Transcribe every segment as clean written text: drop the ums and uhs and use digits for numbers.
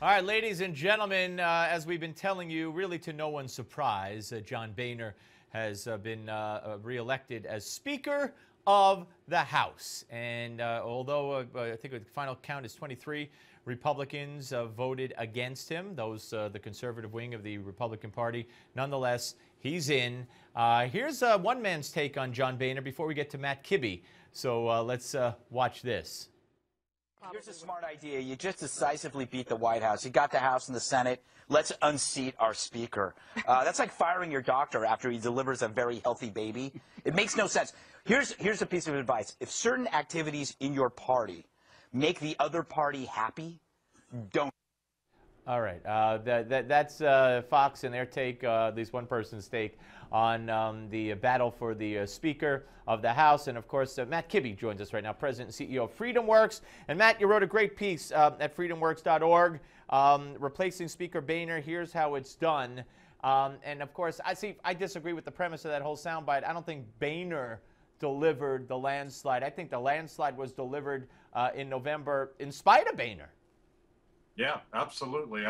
All right, ladies and gentlemen, as we've been telling you, really to no one's surprise, John Boehner has been reelected as Speaker of the House. And although I think the final count is 23 Republicans voted against him, those the conservative wing of the Republican Party, nonetheless, he's in. Here's one man's take on John Boehner before we get to Matt Kibbe. So let's watch this. Here's a smart idea. You just decisively beat the White House. You got the House and the Senate. Let's unseat our Speaker. That's like firing your doctor after he delivers a very healthy baby. It makes no sense. Here's a piece of advice. If certain activities in your party make the other party happy, don't. All right. That's Fox and their take, at least one person's take, on the battle for the Speaker of the House. And, of course, Matt Kibbe joins us right now, President and CEO of FreedomWorks. And, Matt, you wrote a great piece at freedomworks.org, replacing Speaker Boehner. Here's how it's done. And, of course, I disagree with the premise of that whole soundbite. I don't think Boehner delivered the landslide. I think the landslide was delivered in November in spite of Boehner. Yeah, absolutely.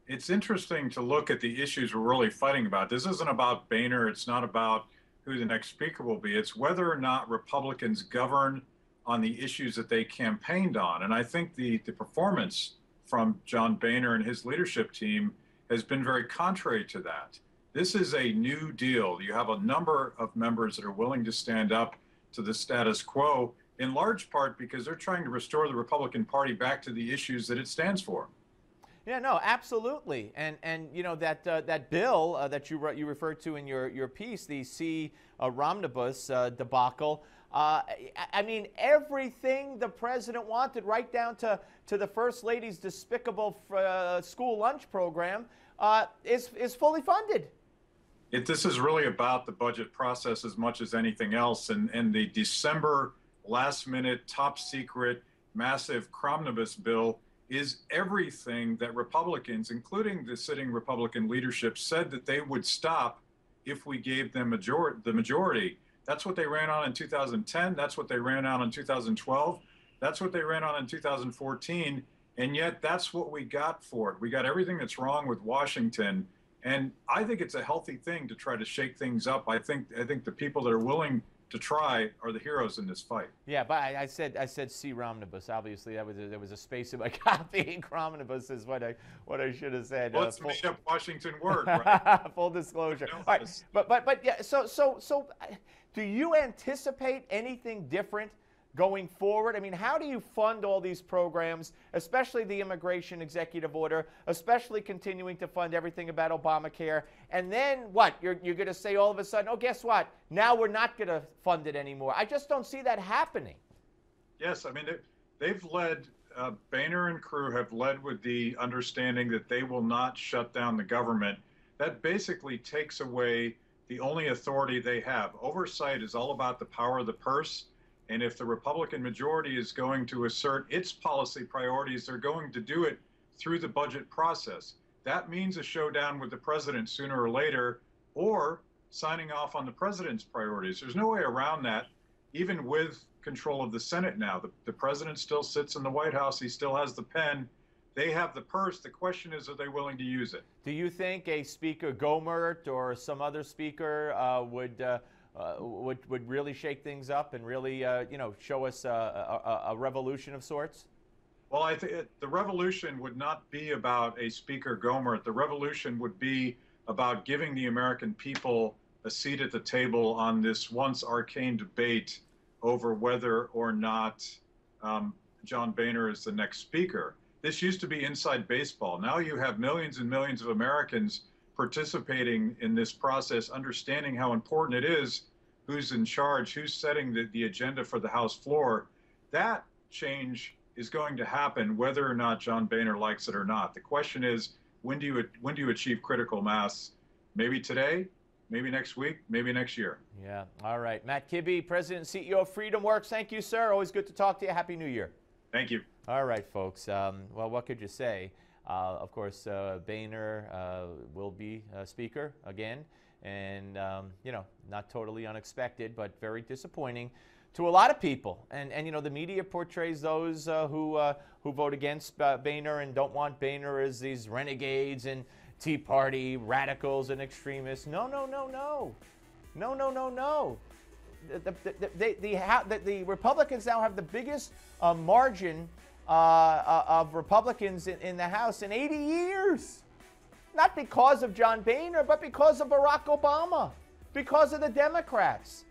It's interesting to look at the issues we're really fighting about. This isn't about Boehner. It's not about who the next speaker will be. It's whether or not Republicans govern on the issues that they campaigned on. And I think the performance from John Boehner and his leadership team has been very contrary to that. This is a new deal. You have a number of members that are willing to stand up to the status quo, in large part because they're trying to restore the Republican Party back to the issues that it stands for. Yeah, no, absolutely. And you know, that bill that you referred to in your piece, the omnibus debacle, I mean, everything the president wanted, right down to the First Lady's despicable school lunch program, is fully funded. This is really about the budget process as much as anything else. And the December last-minute, top-secret, massive omnibus bill is everything that Republicans, including the sitting Republican leadership, said that they would stop if we gave them the majority. That's what they ran on in 2010. That's what they ran on in 2012. That's what they ran on in 2014. And yet that's what we got for it. We got everything that's wrong with Washington. And I think it's a healthy thing to try to shake things up. I think the people that are willing to try are the heroes in this fight. Yeah, but I said omnibus. Obviously, there was a space in my copy. Omnibus is what I should have said. Well, it's a made-up Washington word, right? Full disclosure. All right, but yeah. So, do you anticipate anything different going forward? I mean, how do you fund all these programs, especially the immigration executive order, especially continuing to fund everything about Obamacare? And then what? You're going to say all of a sudden, oh, guess what? Now we're not going to fund it anymore. I just don't see that happening. Yes, I mean, they've led, Boehner and crew have led with the understanding that they will not shut down the government. That basically takes away the only authority they have. Oversight is all about the power of the purse. And if the Republican majority is going to assert its policy priorities, they're going to do it through the budget process. That means a showdown with the president sooner or later, or signing off on the president's priorities. There's no way around that, even with control of the Senate now. The president still sits in the White House. He still has the pen. They have the purse. The question is, are they willing to use it? Do you think a Speaker Gohmert or some other speaker would really shake things up and really, show us a revolution of sorts? Well, I think the revolution would not be about a Speaker Gohmert. The revolution would be about giving the American people a seat at the table on this once arcane debate over whether or not John Boehner is the next speaker. This used to be inside baseball. Now you have millions and millions of Americans participating in this process, understanding how important it is, who's in charge, who's setting the agenda for the House floor. That change is going to happen whether or not John Boehner likes it or not. The question is, when do you achieve critical mass? Maybe today, maybe next week, maybe next year. Yeah, all right. Matt Kibbe, President and CEO of FreedomWorks. Thank you, sir. Always good to talk to you. Happy New Year. Thank you. All right, folks. Well, what could you say? Of course, Boehner will be Speaker again. And, not totally unexpected, but very disappointing to a lot of people. And you know, the media portrays those who vote against Boehner and don't want Boehner as these renegades and Tea Party radicals and extremists. No, no, no, no. No, no, no, no. The Republicans now have the biggest margin of Republicans in the House in 80 years. Not because of John Boehner, but because of Barack Obama, because of the Democrats.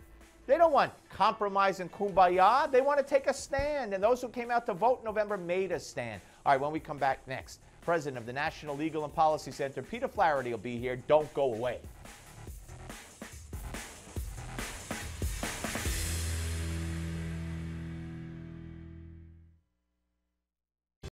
They don't want compromise and kumbaya. They want to take a stand. And those who came out to vote in November made a stand. All right, when we come back next, President of the National Legal and Policy Center, Peter Flaherty, will be here. Don't go away.